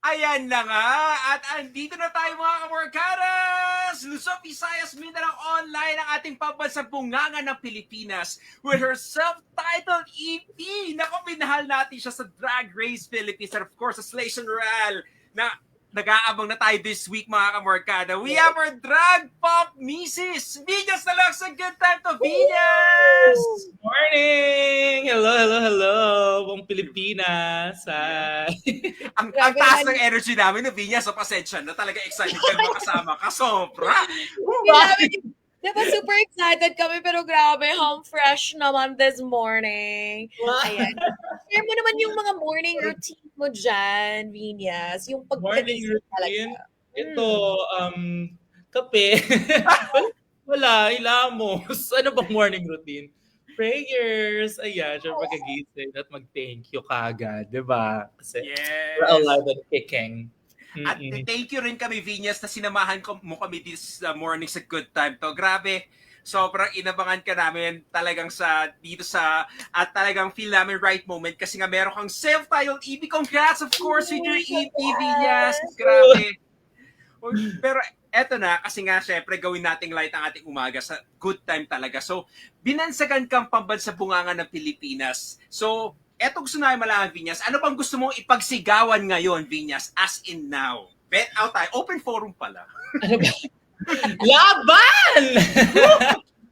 Ayan na nga, at andito na tayo mga kamorkadas! Luzon, Visayas, Mindanao online ang ating pambansang bunganga ng Pilipinas with her self-titled EP. Naku, minahal natin siya sa Drag Race Philippines and of course sa Slation Royale na nag-aabang na tayo this week mga kamorkada. We have our drag pop Mrs. Vinyas na lang sa Good Time to Vinyas! Morning! Hello! Buong Pilipinas! Hi! ang taas ng energy namin no Vinyas, so pasensya na talaga excited kami makasama ka. Sobra! Diba super excited kami pero grabe, home fresh naman this morning. Ayan. Share mo naman yung mga morning routine mo dyan, Vinyas. Yung Morning pagkagising routine? talaga. Ito, kape. Wala, hilamos. Ano bang morning routine? Prayers. Ayan, syempre kagising at mag-thank you kagad, di ba? Kasi we're alive and kicking. At thank you rin kami, Vinyas, na sinamahan mo kami this morning sa Good Time to. Grabe, sobrang inabangan ka namin talagang dito sa at talagang feel namin right moment kasi nga meron kang self-titled EP. Congrats, of course, with your EP, Vinyas. Grabe. Pero eto na, kasi nga syempre gawin nating light ang ating umaga sa Good Time talaga. So, binansagan kang pambansa bunganga ng Pilipinas. So, eto gusto namin malaman, Vinyas. Ano bang gusto mong ipagsigawan ngayon, Vinyas, as in now? Bet out tayo. Open forum pala. Ano ba? Laban!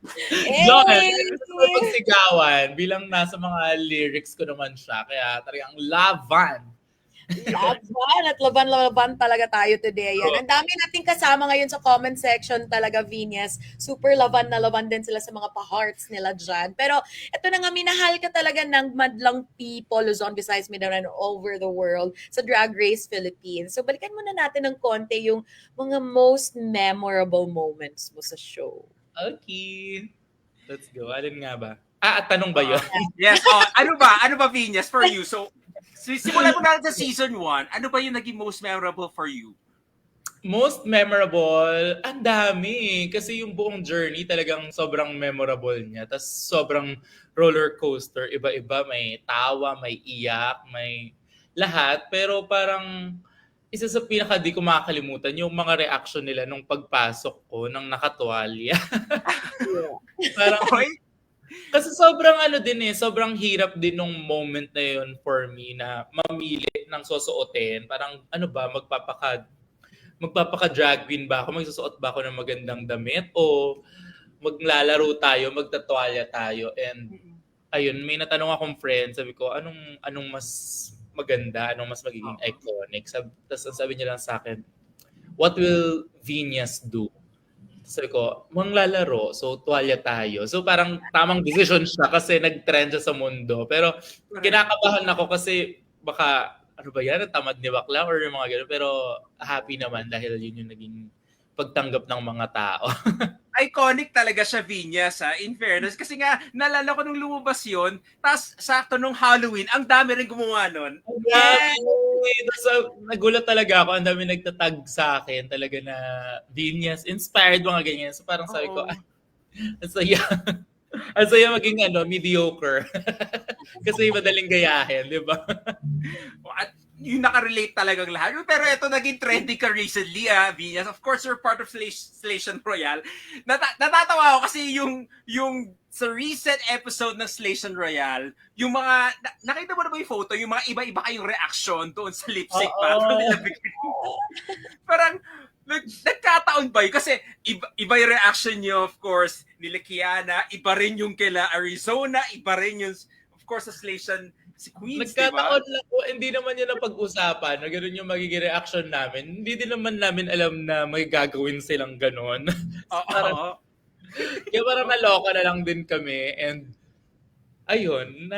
Gusto ko pagsigawan bilang nasa mga lyrics ko naman siya. Kaya talagang laban. Laban at laban talaga tayo today. Yan. Ang dami nating kasama ngayon sa comment section talaga, Vinyas. Super laban na laban din sila sa mga pa-hearts nila dyan. Pero ito na nga, minahal ka talaga ng madlang people, Luzon, Visayas, Mindanao, and over the world sa Drag Race Philippines. So balikan muna natin ng konti yung mga most memorable moments mo sa show. Okay. Let's go. Alin nga ba? At tanong ba yun? Yes. Ano ba, Vinyas, for you? So, simulan mo natin sa season 1. Ano ba yung naging most memorable for you? Most memorable? Ang dami. Kasi yung buong journey talagang sobrang memorable niya. Tapos sobrang roller coaster. Iba-iba. May tawa, may iyak, may lahat. Pero parang isa sa pinaka di ko makakalimutan yung mga reaction nila nung pagpasok ko ng nakatuwalya. Parang kasi sobrang sobrang hirap din nung moment na yun for me na mamili ng susuotin. Parang magpapaka-drag queen ba ako? Magsusuot ba ako ng magandang damit? O maglalaro tayo, magtatwalya tayo? And ayun, may natanong akong friend, sabi ko, anong mas maganda? Anong mas magiging iconic? Tapos sabi niya lang sa akin, what will Vinyas do? Sabi ko, manglalaro, so tuwalya tayo. So parang tamang decision siya kasi nag-trend siya sa mundo. Pero kinakabahan ako kasi baka, ano ba yan, tamad ni bakla or yung mga gano'n. Pero happy naman dahil yun yung naging pagtanggap ng mga tao. Iconic talaga siya, Vinyas, ha? In fairness. Kasi nga, nalala ko nung lumabas yun, tapos sakto nung Halloween, ang dami rin gumawa nun. Yes! So, nagulat talaga ako. Ang dami nagtatag sa akin talaga na Vinyas, inspired mga ganyan. So parang sabi ko, ang saya. Ang saya maging mediocre. Kasi madaling gayahin, di ba? At yung nakarelate talagang lahat. Pero ito, naging trendy ka recently, Vinyas. Of course, you're part of Slation Royale. Natatawa ako kasi yung sa recent episode ng Slation Royale, yung mga, nakita mo na ba yung photo? Yung mga iba-iba kayong reaction doon sa lip sync battle nila. Parang, nagkataon ba yun? Kasi iba yung reaction nyo, of course, nila Kiana, iba rin yung kila Arizona, iba rin yung, of course, sa Slation si Queens, nagkataon lang po, hindi naman yun ang pag-usapan na gano'n yung magiging reaction namin. Hindi din naman namin alam na may gagawin silang gano'n. Kaya parang naloka na lang din kami and ayun,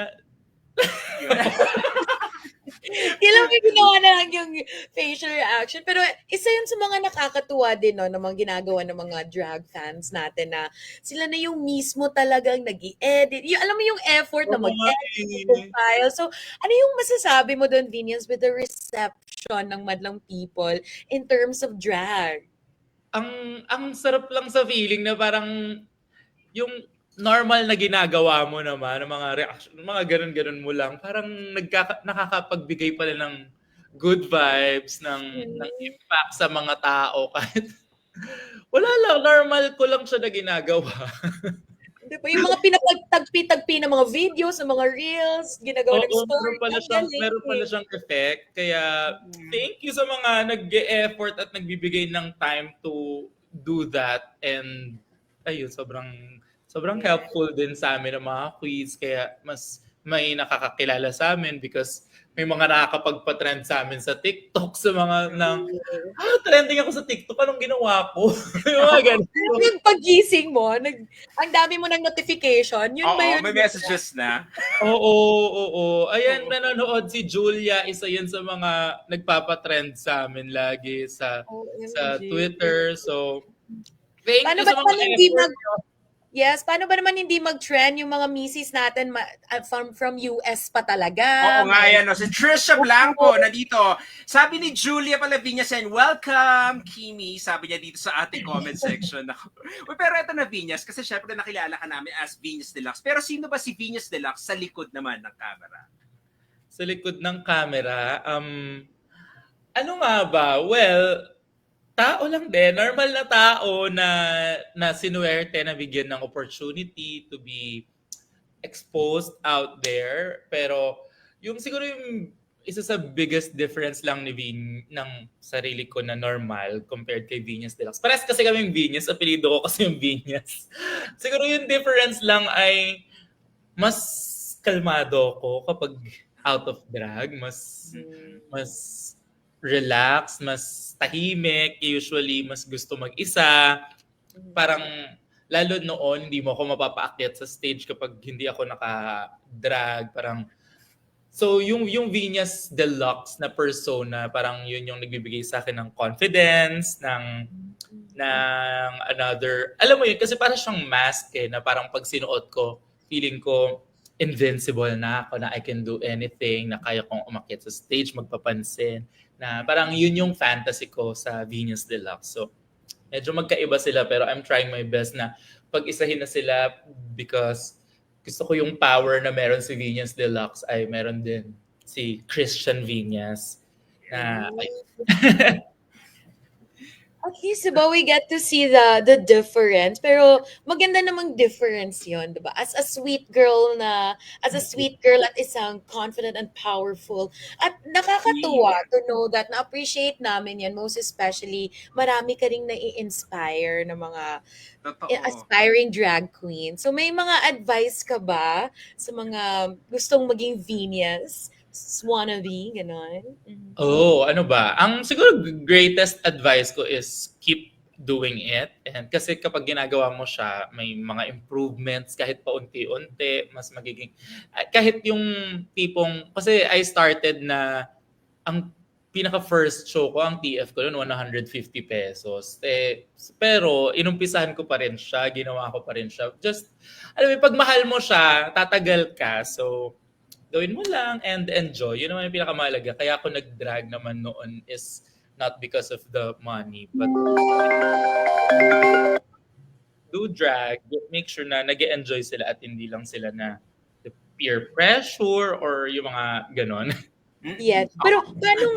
Kailan may ginawa na lang yung facial reaction. Pero isa yun sa mga nakakatuwa din, no, ng mga ginagawa ng mga drag fans natin na sila na yung mismo talagang nag-i-edit. Yung, alam mo yung effort na mag-edit ng file. So, ano yung masasabi mo doon, Vinyas, with the reception ng madlang people in terms of drag? ang sarap lang sa feeling na parang yung normal na ginagawa mo naman, ng mga reaction, mga ganun-ganun mo lang, parang nakakapagbigay pala ng good vibes, ng impact sa mga tao kahit wala lang, normal ko lang siya na ginagawa. Di ba? Yung mga pinapagtagpi-tagpi ng mga videos, ng mga reels, ginagawa ng Oo, story. Ang galing. meron pala siyang effect. Kaya thank you sa mga nag-e-effort at nagbibigay ng time to do that. And ayun, sobrang helpful din sa amin ng mga quiz. Kaya mas may nakakakilala sa amin because may mga nakakapagpa-trend sa amin sa TikTok sa mga trending ako sa TikTok, anong ginawa ko? Yung mga ganun. Yung paggising mo, ang dami mo ng notification, yun ba Oo, yun? may messages na. Oo. Ayan, nanonood si Julia, isa yan sa mga nagpapatrend sa amin lagi sa OMG. Twitter. So, thank Paano you ba sa naman mga hindi effort nyo. Yes, paano ba naman hindi mag-trend yung mga misis natin from US pa talaga? Oo nga yan. Si Trisha Blanco nandito. Sabi ni Julia Palaviñas, and welcome, Kimi. Sabi niya dito sa ating comment section. Uy, pero ito na, Viñas, kasi syempre nakilala ka namin as Venus Deluxe. Pero sino ba si Venus Deluxe sa likod naman ng camera? Sa likod ng camera, ano nga ba? Well, tao lang din, normal na tao na sinuwerte na bigyan ng opportunity to be exposed out there. Pero siguro yung isa sa biggest difference lang ng sarili ko na normal compared kay Venus Deluxe. Parehas kasi kaming Venus, apelido ko kasi yung Venus. Siguro yung difference lang ay mas kalmado ko kapag out of drag, mas relax, mas tahimik, usually mas gusto mag-isa. Parang lalo noon, hindi mo ako mapapaakyat sa stage kapag hindi ako naka-drag. Parang so yung Venus Deluxe na persona, parang yun yung nagbibigay sa akin ng confidence, ng another, alam mo yun, kasi parang siyang mask na parang pag sinuot ko, feeling ko invincible na ako, na I can do anything, na kaya kong umakyat sa stage, magpapansin, na parang yun yung fantasy ko sa Venus Deluxe. So, medyo magkaiba sila pero I'm trying my best na pag-isahin na sila because gusto ko yung power na meron si Venus Deluxe ay meron din si Christian Venus. Okay, so ba we get to see the difference. Pero maganda namang difference yun, diba? As a sweet girl at isang confident and powerful. At nakakatuwa to know that na-appreciate namin yan, most especially marami ka ring nai-inspire ng mga aspiring drag queen. So may mga advice ka ba sa mga gustong maging Venus? Wannabe, gano'n? Ano ba? Ang siguro greatest advice ko is keep doing it. And kasi kapag ginagawa mo siya, may mga improvements kahit paunti-unti, mas magiging kahit yung tipong kasi I started na ang pinaka first show ko, ang TF ko noon 150 pesos. Pero inumpisahan ko pa rin siya, ginawa ko pa rin siya. Just alam mo, pag mahal mo siya, tatagal ka. So gawin mo lang and enjoy. Yun naman yung pinakamahalaga. Kaya ako nag-drag naman noon is not because of the money, but do drag. Make sure na nag-enjoy sila at hindi lang sila na peer pressure or yung mga ganon. Yes. Pero paano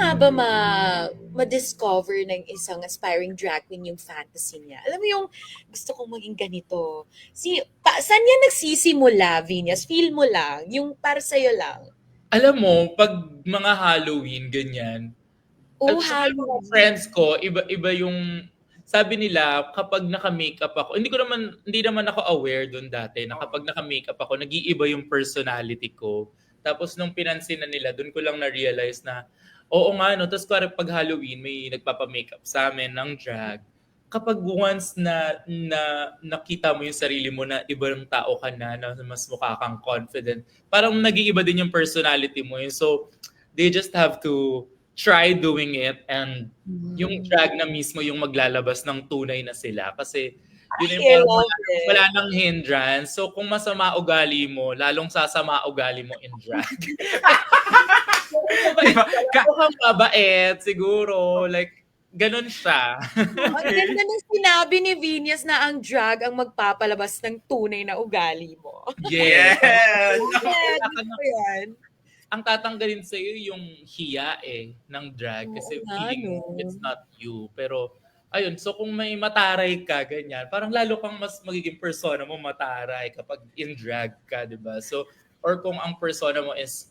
nga ba ma-discover ng isang aspiring drag queen yung fantasy niya? Alam mo yung gusto kong maging ganito. Saan yan nagsisimula, Venus? Feel mo lang, yung para sa'yo lang. Alam mo, pag mga Halloween, ganyan. Halloween. Friends ko, iba yung sabi nila kapag naka-makeup ako, hindi naman ako aware doon dati na kapag naka-makeup ako, nag-iiba yung personality ko. Tapos nung pinansin na nila, doon ko lang na-realize na, oo nga, no? Tapos pag Halloween, may nagpapa-makeup sa amin ng drag. Kapag once na nakita mo yung sarili mo na ibang tao ka na mas mukha kang confident, parang nag-iiba din yung personality mo. So, they just have to try doing it and yung drag na mismo yung maglalabas ng tunay na sila. Kasi yun yung wala nang hindrance. So kung masama ugali mo, lalong sasama ugali mo in drag. Kung mabait, siguro, like, ganun siya. Ang ganda ng sinabi ni Venus na ang drag ang magpapalabas ng tunay na ugali mo. Yes! Yan. ang tatanggalin sa iyo yung hiya ng drag Oo kasi nga, feeling no? mo it's not you. Pero ayun, so kung may mataray ka, ganyan, parang lalo kang mas magiging persona mo mataray kapag in drag ka, di ba? So, or kung ang persona mo is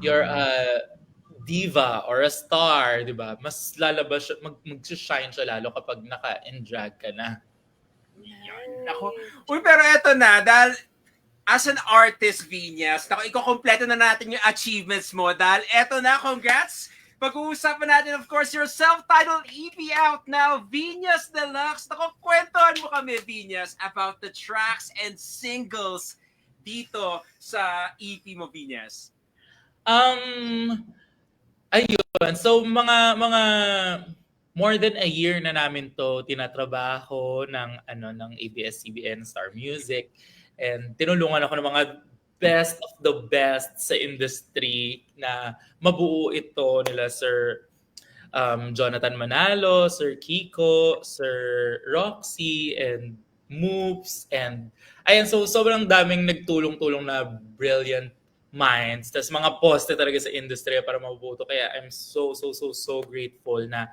you're a diva or a star, di ba? Mas lalabas siya, mag-shine siya lalo kapag naka-in drag ka na. Ako. Uy, pero eto na, dahil as an artist, Vinyas, iko-kompleto na natin yung achievements mo dahil eto na, congrats! Pag-uusapan natin, of course, your self-titled EP out now, Vinyas Deluxe. Kwentuhan mo kami, Vinyas, about the tracks and singles dito sa EP mo, Vinyas. Ayun. So mga more than a year na namin to tinatrabaho ng ABS-CBN Star Music, and tinulungan ako ng mga best of the best sa industry na mabuo ito nila Sir Jonathan Manalo, Sir Kiko, Sir Roxy, and Moves, and ayan, so sobrang daming nagtulong-tulong na brilliant minds. Tas mga poste talaga sa industry para mabuo to. Kaya I'm so grateful na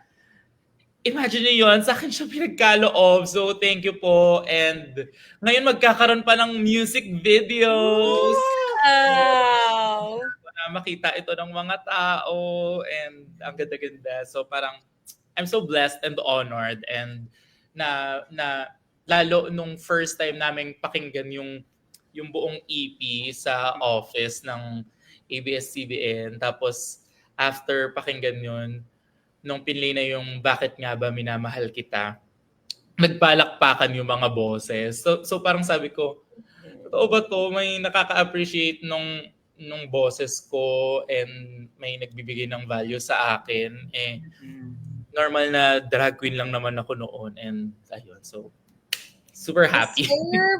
imagine niyo yun, sa akin siya pinagkaloob. So thank you po. And ngayon magkakaroon pa ng music videos. Wow! Na makita ito ng mga tao, and ang ganda-ganda. So parang I'm so blessed and honored, and na lalo nung first time naming pakinggan yung buong EP sa office ng ABS-CBN. Tapos after pakinggan yun, nung pinlay na yung Bakit Nga Ba Minamahal Kita, nagpalakpakan yung mga boses. So parang sabi ko, totoo ba to? May nakaka-appreciate nung boses ko and may nagbibigay ng value sa akin. Normal na drag queen lang naman ako noon, and ayun, so super happy.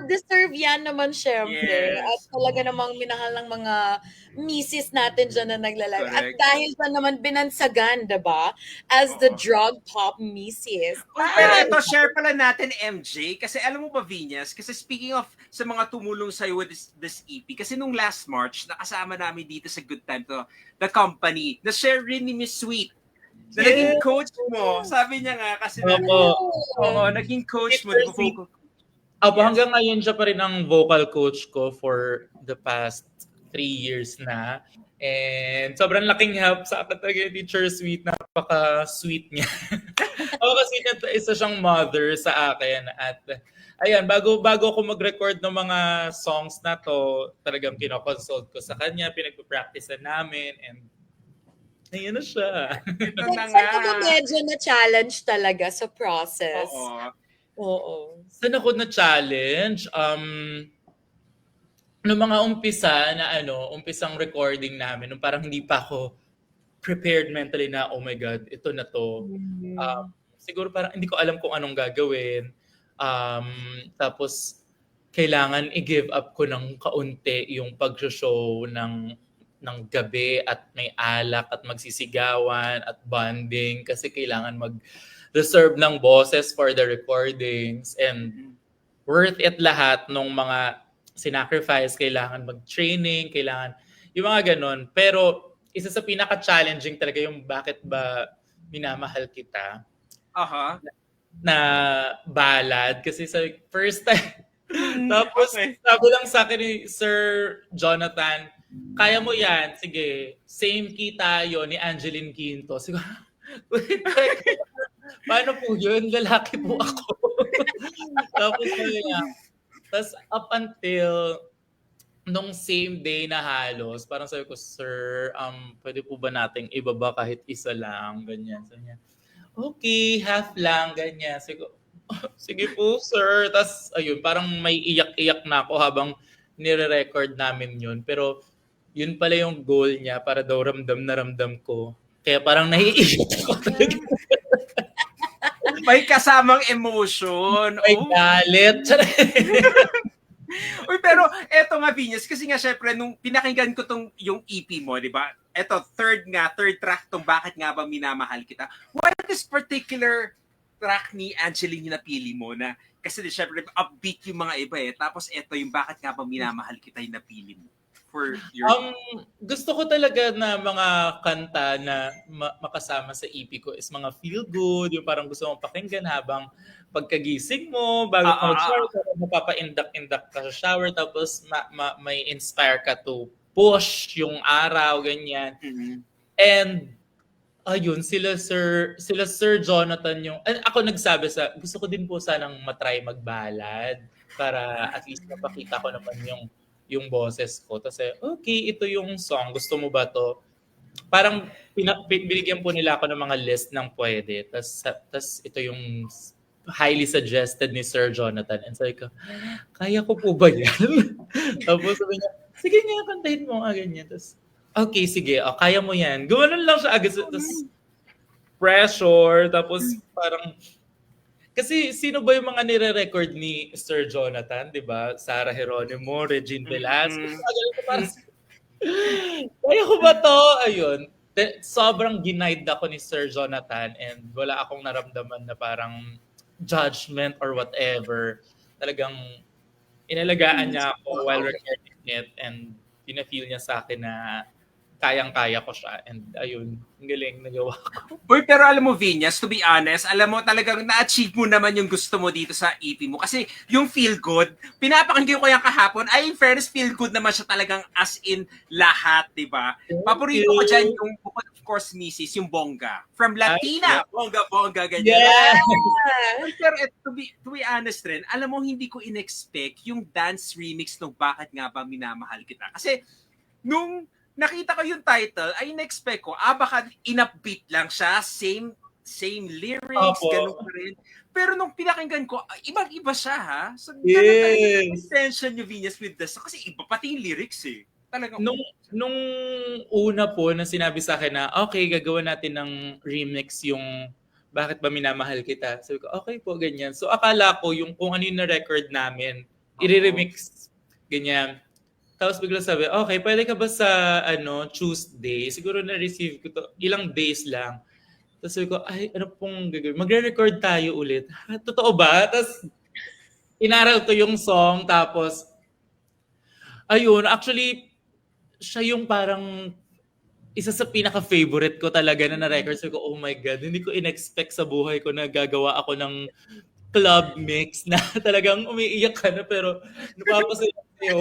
Deserve yan naman syempre. Yes. At talaga namang minahal ng mga misis natin dyan na naglalaro. At Correct. dahil dyan naman binansagan, diba? As the Oo. drug pop misis. Uy, pero ito, share pala natin, MJ. Kasi alam mo ba, Vinyas, kasi speaking of sa mga tumulong sa'yo with this EP, kasi nung last March, nakasama namin dito sa Good Time to the company, na-share rin ni Miss Sweet, na naging coach mo. Sabi niya nga, kasi naging coach mo. Apo, hanggang ngayon siya pa rin ang vocal coach ko for the past 3 years na. And sobrang laking help sa akin talaga yung Teacher Sweet. Napaka-sweet niya. Napaka-sweet niya. Isa siyang mother sa akin. At ayan, bago ako mag-record ng mga songs na to, talagang kinoconsult ko sa kanya, pinagpa-practice namin, and ayan na siya. Ito na Saan ka nga. ba medyo na-challenge talaga sa process? Oo. Saan ako na-challenge? Noong mga umpisang recording namin, nung parang hindi pa ako prepared mentally na, oh my God, ito na to. Siguro parang hindi ko alam kung anong gagawin. Tapos, kailangan i-give up ko ng kaunti yung pag-show ng gabi at may alak at magsisigawan at bonding kasi kailangan mag-reserve ng boses for the recordings, and worth it lahat nung mga sinacrifice. Kailangan mag-training, kailangan yung mga ganon. Pero isa sa pinaka-challenging talaga yung Bakit Ba Minamahal Kita na ballad kasi sa first time. Tapos sabi lang sa akin ni Sir Jonathan, kaya mo yan, sige, same key tayo ni Angeline Quinto. Siguro, paano po yun? Lalaki po ako. Tapos up until nung same day na halos, parang sabi ko, Sir, pwede po ba nating ibaba kahit isa lang? Ganyan. Sabi niya, okay, half lang, ganyan. Sige po, sir. Tapos, ayun, parang may iyak-iyak na ako habang nire-record namin yun. Pero, yun pala yung goal niya para daw ramdam na ramdam ko. Kaya parang naiiyak ako talaga. May kasamang emotion. May galit. Uy, pero eto nga, Vinyas, kasi nga syempre, nung pinakinggan ko yung EP mo, di ba? Eto, third track tong Bakit Nga Ba Minamahal Kita. Why this particular track ni Angeline yung napili mo na, kasi syempre, upbeat yung mga iba eh. Tapos eto yung Bakit Nga Ba Minamahal Kita yung napili mo for your... Gusto ko talaga na mga kanta na makasama sa EP ko is mga feel good, yung parang gusto mong pakinggan habang pagkagising mo, bago ka mag-shower, mapapaindak-indak ka sa shower, tapos may inspire ka to push yung araw, ganyan. And ayun, sila Sir Jonathan yung... Ako nagsabi gusto ko din po sanang matry magbalad para at least mapakita ko naman yung boses ko. Tapos okay, ito yung song. Gusto mo ba to? Parang binigyan po nila ako ng mga list ng pwede. Tapos ito yung highly suggested ni Sir Jonathan. And sabi ko, kaya ko po ba yan? Tapos sabi niya, sige nga, kantahin mo nga ganyan. Tapos, okay, sige. Kaya mo yan. Gumanon lang siya agad. Tapos, pressure. Tapos, parang, kasi sino ba yung mga nire-record ni Sir Jonathan, di ba? Sarah Geronimo, Regine Velasquez. Parang, kaya ko ba to? Ayun. Sobrang ginaid ako ni Sir Jonathan and wala akong naramdaman na parang judgment or whatever. Talagang inalagaan niya ako while recording it and pina-feel niya sa akin na kayang-kaya ko siya. And ayun, ang galing nagawa ko. Uy, pero alam mo, Vinyas, to be honest, alam mo talagang na-achieve mo naman yung gusto mo dito sa EP mo. Kasi yung feel good, pinapakinggan ko yung kahapon, ay in fairness, feel good naman siya talagang as in lahat, di ba? Paborito ko dyan yung, of course, Mrs., yung bongga. From Latina, bongga, ganyan. Yeah. Pero to be honest rin, alam mo, hindi ko in-expect yung dance remix ng Bakit Nga Ba Minamahal Kita. Kasi, nung nakita ko yung title, ay in-expect ko, baka in-upbeat lang siya, same lyrics, ganun pa rin. Pero nung pinakinggan ko, ibang-iba siya, ha? So, ganun extension yung Venus with the song. Kasi iba pati yung lyrics, eh. Talagang... Nung una po na sinabi sa akin na, okay, gagawa natin ng remix yung Bakit Ba Minamahal Kita. Sabi ko, okay po, ganyan. So, akala ko yung kung ano yung na-record namin, i-remix, ganyan. Tapos bigla sabi, okay, pwede ka ba sa Tuesday? Siguro na-receive ko to, ilang days lang. Tapos sabi ko, ay, ano pong gagawin? Magre-record tayo ulit. Totoo ba? Tapos inaral ko yung song, tapos ayun, actually, siya yung parang isa sa pinaka-favorite ko talaga na na-record. Sabi ko, oh my God, hindi ko in-expect sa buhay ko na gagawa ako ng club mix na talagang umiiyak ka na pero napapasaya sa'yo.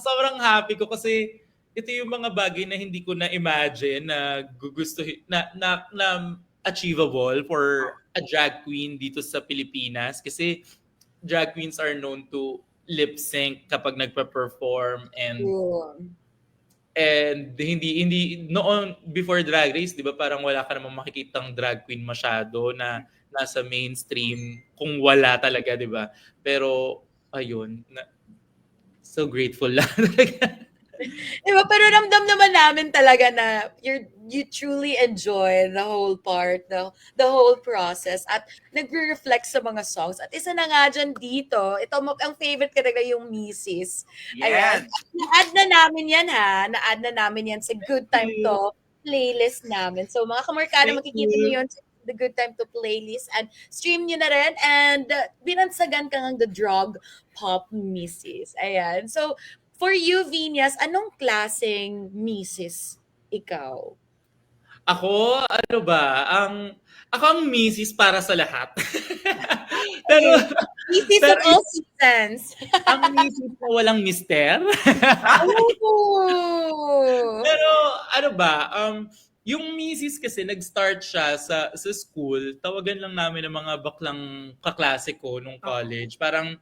Sobrang happy ko kasi ito yung mga bagay na hindi ko na-imagine na gugustuhin na achievable for a drag queen dito sa Pilipinas kasi drag queens are known to lip sync kapag nagpa-perform and hindi noon before Drag Race, 'di ba, parang wala ka namang makikitang drag queen masyado na nasa mainstream kung wala talaga, 'di ba? Pero ayun, so grateful lang. Diba? Pero ramdam naman namin talaga na you truly enjoy the whole part, the whole process at nagre-reflect sa mga songs. At isa na nga dyan dito, ito ang favorite ko talaga yung Mrs. Ayan. Na-add na namin yan na-add na namin yan sa Good Time To playlist namin. So mga kamarkada, makikita niyo yun sa The Good Time To playlist and stream nyo na rin and binansagan ka ng the drug pop Mrs. Ayan. So, for you, Vinyas, anong klaseng Mrs. ikaw? Ako, ano ba? Ako ang Mrs. para sa lahat. Pero, Mrs. of all seasons. Ang Mrs. na walang mister. Pero, ano ba? Yung Mrs. kasi nag-start siya sa school. Tawagan lang namin ng mga baklang kaklase ko nung college. Parang,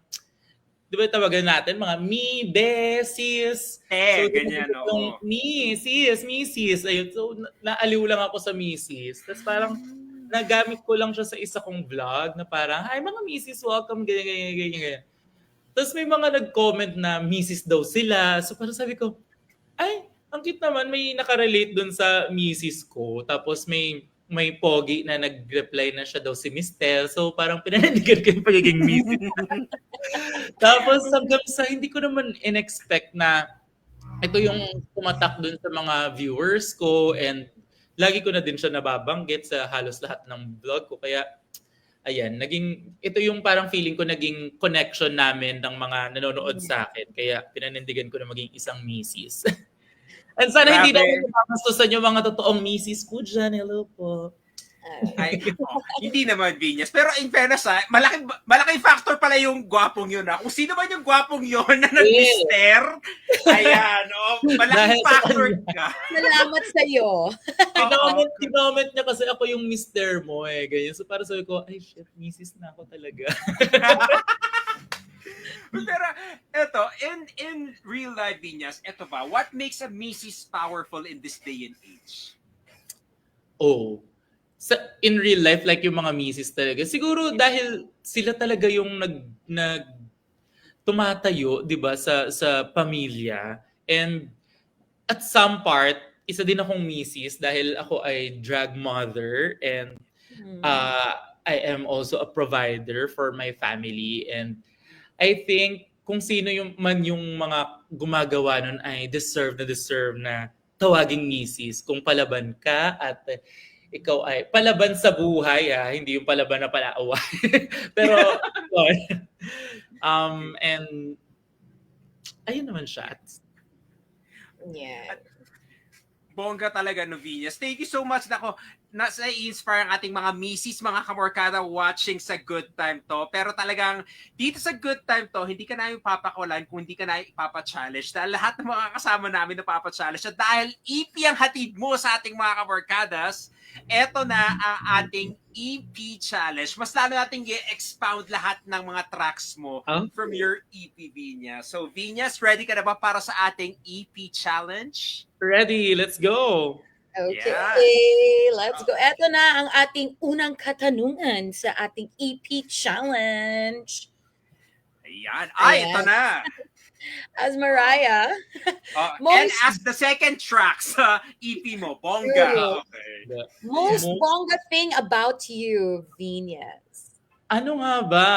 di ba tawagan natin mga me, be, sis. So, ganyan, oo. Me, sis, misis. Ayun. So, naaliw lang ako sa misis. Tapos parang, nagamit ko lang siya sa isa kong vlog na parang, hi mga misis, welcome, ganyan. Tapos may mga nag-comment na misis daw sila. So parang sabi ko, ay, ang cute naman, may nakarelate dun sa misis ko. Tapos may pogi na nag-reply na siya daw si Mistel. So parang pinananigan ko yung pagiging misis. Tapos hanggang sa hindi ko naman in-expect na ito yung tumatak dun sa mga viewers ko and lagi ko na din siya nababanggit sa halos lahat ng vlog ko. Kaya ayan, ito yung parang feeling ko naging connection namin ng mga nanonood sa akin. Kaya pinanindigan ko na maging isang misis. And sana hindi Grabe. namin napapastusan yung mga totoong misis ko dyan. Hello po. Ay, hindi naman Venus. Pero in fairness, malaking factor pala yung gwapong yun. Kung sino man yung gwapong yun na nag-mister, ayan, malaking factor ka. Salamat sa'yo. Kinoment niya kasi ako yung mister mo eh. Ganyan. So para sabi ko, ay shit, misis na ako talaga. Pero eto, in real life, Vinyas, eto ba, what makes a misis powerful in this day and age? In real life, like yung mga misis talaga, siguro dahil sila talaga yung nag tumatayo, 'di ba, sa pamilya. And at some part, isa din akong misis dahil ako ay drag mother and I am also a provider for my family. And I think kung sino yung mga gumagawa nun ay deserve na tawaging misis kung palaban ka at ikaw ay palaban sa buhay, hindi yung palaban na palaaway. Pero, and ayun naman siya. Yeah. Bongga talaga, no, Venus. Thank you so much. Nasa i-inspire ang ating mga misis, mga kamorkada watching sa Good Time to. Pero talagang dito sa Good Time to, hindi ka namin papakulan kung hindi ka namin ipapa-challenge. Dahil lahat ng mga kasama namin na papa-challenge. At dahil EP ang hatid mo sa ating mga kamorkadas, eto na ang ating EP challenge. Mas lalo natin i-expound lahat ng mga tracks mo from your EP, Vinyas. So, Vinyas, ready ka na ba para sa ating EP challenge? Ready, let's go! Okay, Yeah. let's go. Eto na ang ating unang katanungan sa ating EP challenge. Ayan. Ayan. Ito na. As Mariah, And as the second track sa EP mo, Bongga. Okay. Most bongga thing about you, Venus. Ano nga ba?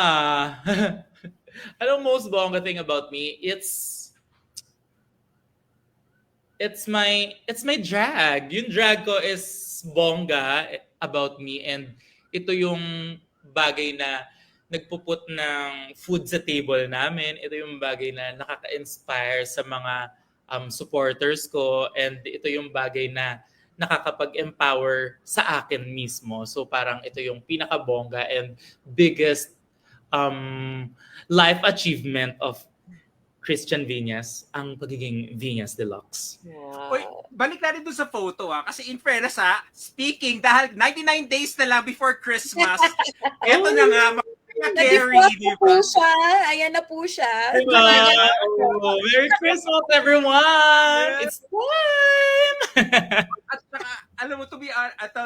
Anong most bongga thing about me? It's my drag. Yung drag ko is bongga about me, and ito yung bagay na nagpuput ng food sa table namin. Ito yung bagay na nakaka-inspire sa mga supporters ko, and ito yung bagay na nakakapag-empower sa akin mismo. So parang ito yung pinaka-bongga and biggest life achievement of Christian Vinyas, ang pagiging Vinyas Deluxe. Wow. Uy, balik natin dun sa photo kasi in fairness speaking, dahil 99 days na lang before Christmas, eto na nga, Na-defrost na po siya. Ayan na po siya. Merry Christmas, everyone! Yes. It's time! At saka, alam mo, to be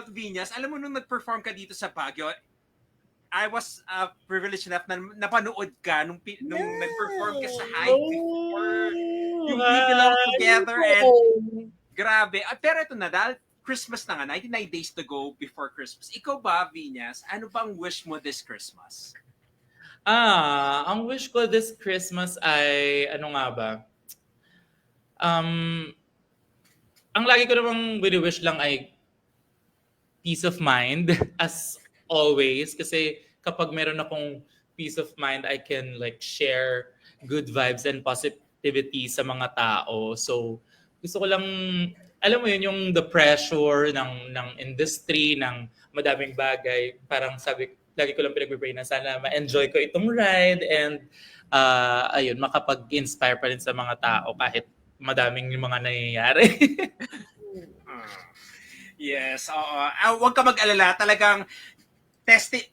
Vinyas, alam mo nung nag-perform ka dito sa Baguio, I was privileged enough na napanood ka nung nag-perform ka sa Hype before. Yung We Belong Together and grabe. Pero ito na, dahil Christmas na nga, 99 days to go before Christmas. Ikaw ba, Vinyas, ano bang wish mo this Christmas? Ang wish ko this Christmas ay, ano nga ba? Ang lagi ko namang wish lang ay peace of mind, as always, kasi kapag meron akong peace of mind, I can like share good vibes and positivity sa mga tao. So gusto ko lang, alam mo yun, yung the pressure ng industry, ng madaming bagay, parang lagi ko lang pinag-pray na sana ma-enjoy ko itong ride and ayun, makapag-inspire pa rin sa mga tao kahit madaming yung mga nangyayari. Yes, oo. Huwag ka mag-alala, talagang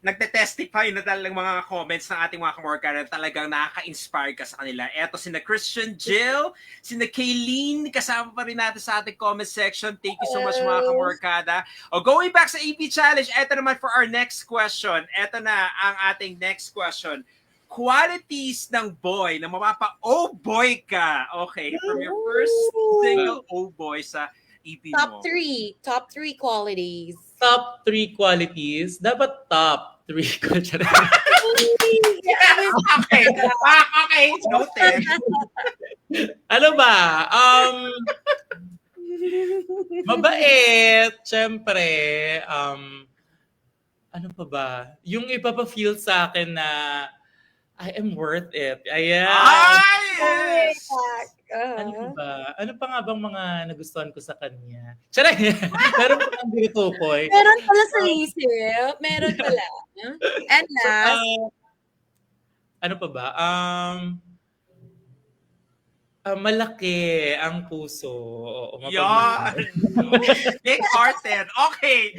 nagte-testify na talagang mga comments ng ating mga kamorka na talagang nakaka-inspire ka sa kanila. Eto, sina Christian Jill, sina Kayleen, kasama pa rin natin sa ating comment section. Thank you so much mga kamorkada. Going back sa EP Challenge, eto naman for our next question. Eto na ang ating next question. Qualities ng boy na mapapa-oh boy ka. Okay, from your first single oh boy sa EP mo. Top 3 qualities. Top 3 qualities. Dapat top 3 ko. Okay. Okay. Noted. Ano ba? Mabait. Siyempre. ano pa ba? Yung ipapa-feel sa akin na I am worth it. Ayan. Ay! Yes! Ano pa ba? Ano pa nga bang mga nagustuhan ko sa kanya? Charay! Meron pa kang tinutukoy. Meron pala sa isip. Meron pala. And last, Ano pa ba? Malaki ang puso. Oo, Yan! Big-hearted. Okay.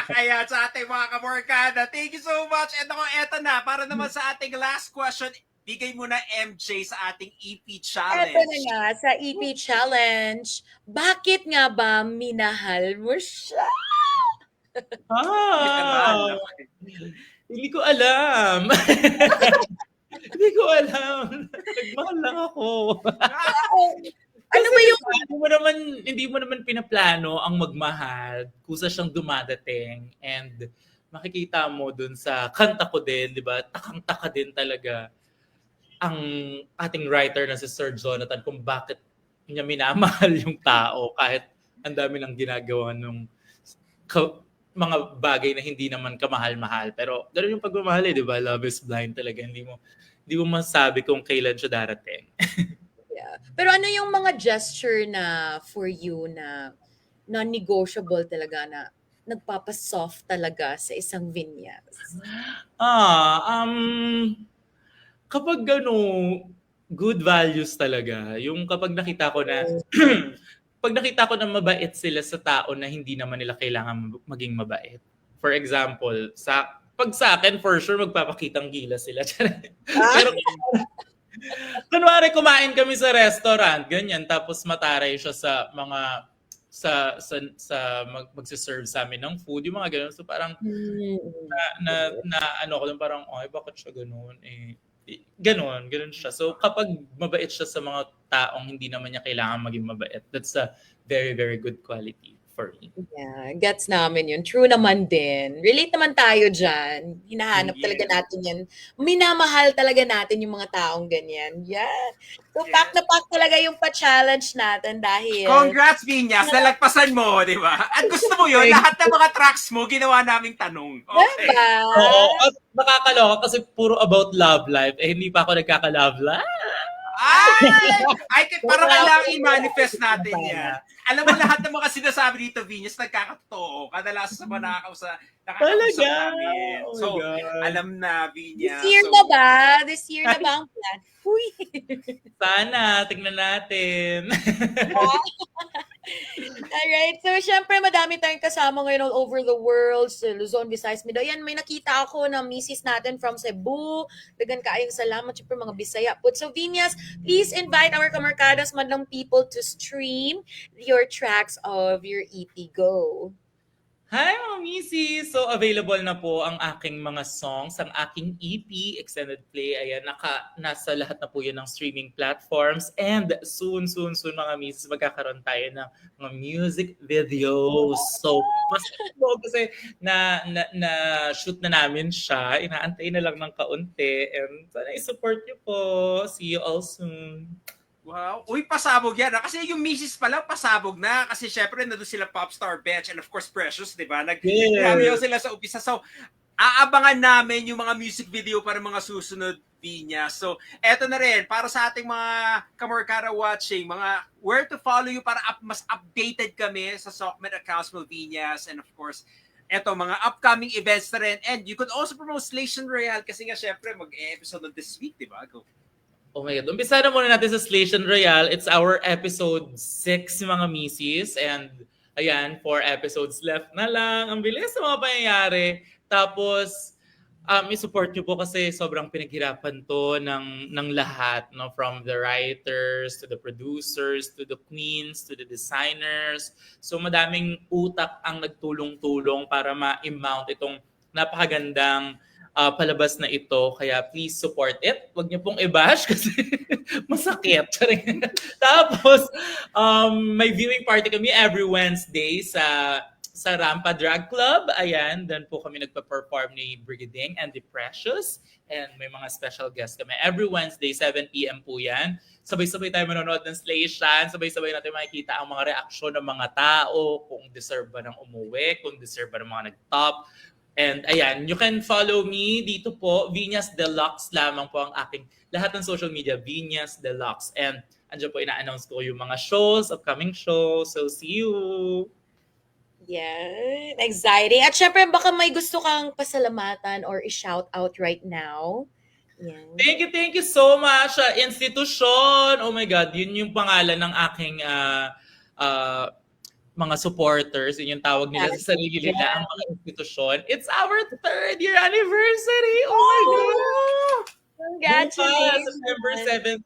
Kaya sa ating mga kamorkada, thank you so much. And ako, eto na. Para naman sa ating last question, bigay mo na MJ sa ating EP challenge. eto na nga, sa EP Challenge, bakit nga ba minahal mo siya? Ah! Hindi ko alam. Hindi ko alam. Nagmahal lang ako. Ano ba yung Hindi mo naman pinaplano ang magmahal, kusa siyang dumadating, and makikita mo dun sa kanta ko din, di ba? Takang-taka din talaga ang ating writer na si Sir Jonathan kung bakit niya minamahal yung tao kahit ang dami nang ginagawa nung mga bagay na hindi naman kamahal-mahal. Pero ganoon yung pagmamahal, di ba? Love is blind talaga. Hindi mo masabi kung kailan siya darating. Yeah. Pero ano yung mga gesture na for you na non-negotiable talaga na nagpapasoft talaga sa isang vinyas? Kapag good values talaga, yung kapag nakita ko na pag nakita ko na mabait sila sa tao na hindi naman nila kailangan maging mabait. For example, pag sa akin, for sure, magpapakitang gila sila. Pero kunwari kumain kami sa restaurant, ganyan, tapos mataray siya sa mga magsiserve sa amin ng food, yung mga ganun. So parang ano ko lang, parang, ay, bakit siya ganun? Ganun siya. So kapag mabait siya sa mga taong hindi naman niya kailangan maging mabait, that's a very, very good quality for me. Yeah, gets namin yun. True naman din. Relate naman tayo dyan. Hinahanap talaga natin yan. Minamahal talaga natin yung mga taong ganyan. Yeah. So, pack na pack talaga yung pa-challenge natin dahil... Congrats, Vinyas! Nalagpasan mo, di ba? At gusto mo yun, lahat ng mga tracks mo, ginawa naming tanong. Okay. Diba? Oo, at nakakaloka kasi puro about love life. Hindi pa ako nagkaka-love life. Parang kailangan i-manifest natin yan. Alam mo, lahat ng mga sinasabi dito, Vinyas, nagkakatotoo. Kadalasan sa mga nakakausap namin. So, alam na, Vinyas. This year na ba? This year na ba ang plan? Uy! Sana, tignan natin. Alright. So, syempre, madami tayong kasama ngayon all over the world. Sa Luzon, Visayas, Mindanao. Yan, may nakita ako na misis natin from Cebu. Dagan kaayong salamat. Syempre, mga Bisaya po. So, Vinyas, please invite our kamarkadas madlang people to stream your tracks of your EP. Go! Hi mga Missy! So available na po ang aking mga songs, ang aking EP, Extended Play. Ayan, nasa lahat na po yun ng streaming platforms. And soon mga Missy, magkakaroon tayo ng mga music videos. So, mas po kasi na-shoot na namin siya. Inaantay na lang ng kaunti. And sana i-support niyo po. See you all soon. Wow. Uy, pasabog yan. Kasi yung misis pala, pasabog na. Kasi syempre, nandun sila Popstar Bench and of course, Precious, di ba? Nag-cameo sila sa umpisa. So, aabangan namin yung mga music video para mga susunod niya. So, eto na rin. Para sa ating mga kamorkara watching, mga where to follow you para mas updated kami sa Sokmed accounts mo, Vinyas. And of course, eto, mga upcoming events na rin. And you could also promote Slation Royale kasi nga syempre, mag-episode on this week, di ba? Go. Oh my God. Umpisa na muna natin sa Slation Royale. It's our episode 6, mga misis. And ayan, 4 episodes left na lang. Ang bilis sa mga pangyayari. Tapos, i-support nyo po kasi sobrang pinaghirapan to ng lahat. No? From the writers, to the producers, to the queens, to the designers. So madaming utak ang nagtulong-tulong para ma-mount itong napakagandang palabas na ito. Kaya please support it. Huwag niyo pong i-bash kasi masakit. Tapos, may viewing party kami every Wednesday sa Rampa Drag Club. Ayan, doon po kami nagpa-perform ni Brigading and the Precious. And may mga special guests kami. Every Wednesday, 7 p.m. po yan. Sabay-sabay tayo manonood ng Slation. Sabay-sabay natin makikita ang mga reaksyon ng mga tao, kung deserve ba ng umuwi, kung deserve ba ng mga nag-top. And ayan, you can follow me dito po, Vinyas Deluxe lamang po ang aking lahat ng social media, Vinyas Deluxe. And andyan po ina-announce ko yung mga shows, upcoming shows. So see you! Yan, exciting. At syempre, baka may gusto kang pasalamatan or i-shout out right now. Yan. Thank you so much, institusyon. Oh my God, yun yung pangalan ng aking mga supporters. Yun yung tawag nila sa sarili nila, ang mga institusyon. It's our 3rd year anniversary! Oh my God! Congratulations! September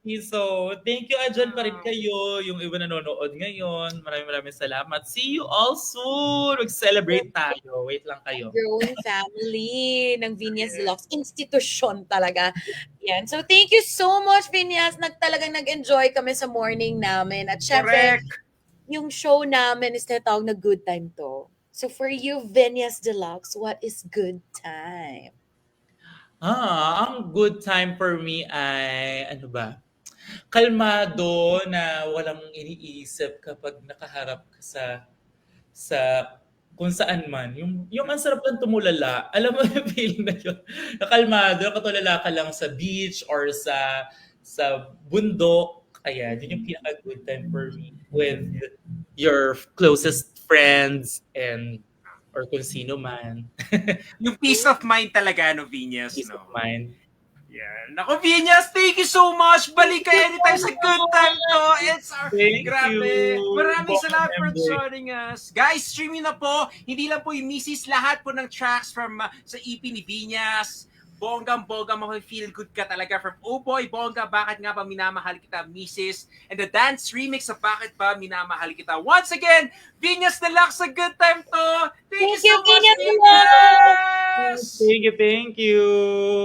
17. So, thank you, andyan pa rin kayo. Yung iba nanonood ngayon. Maraming salamat. See you all soon! Mag-celebrate tayo. Wait lang kayo. Growing family ng Vinyas Deluxe. Institusyon talaga. Yan. So, thank you so much, Vinyas. Talagang nag-enjoy kami sa morning namin. At syempre, Correct. yung show namin is tinatawag na Good Time to. So, for you, Vinyas Deluxe, what is good time? Ang good time for me ay, ano ba? Kalmado na walang iniisip kapag nakaharap ka sa kung saan man. Yung ang sarap lang tumulala. Alam mo yung feeling na yun. Nakalmado, nakatulala ka lang sa beach or sa bundok. Ayan, yun yung pinaka-good time for me with your closest friends or kung sino man. Yung peace of mind talaga, no, Vinyas, Peace no? of mind. Yan. Naku, Vinyas, thank you so much. Balik ka anytime sa good time to. It's our... Thank Grabe. you. Maraming salamat for Member. joining us. Guys, streaming na po. Hindi lang po yung misis, lahat po ng tracks from sa EP ni Vinyas. Bonggang-bongga, feel good ka talaga from Oh Boy, Bongga, Bakit Nga Ba Minamahal Kita, Mrs. And the dance remix sa Bakit Ba Minamahal Kita. Once again, Vinyas Deluxe, a good time to. Thank you so much, Vinyas Vinyas. Thank you.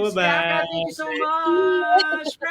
Miss Bianca, Bye-bye. thank you so much.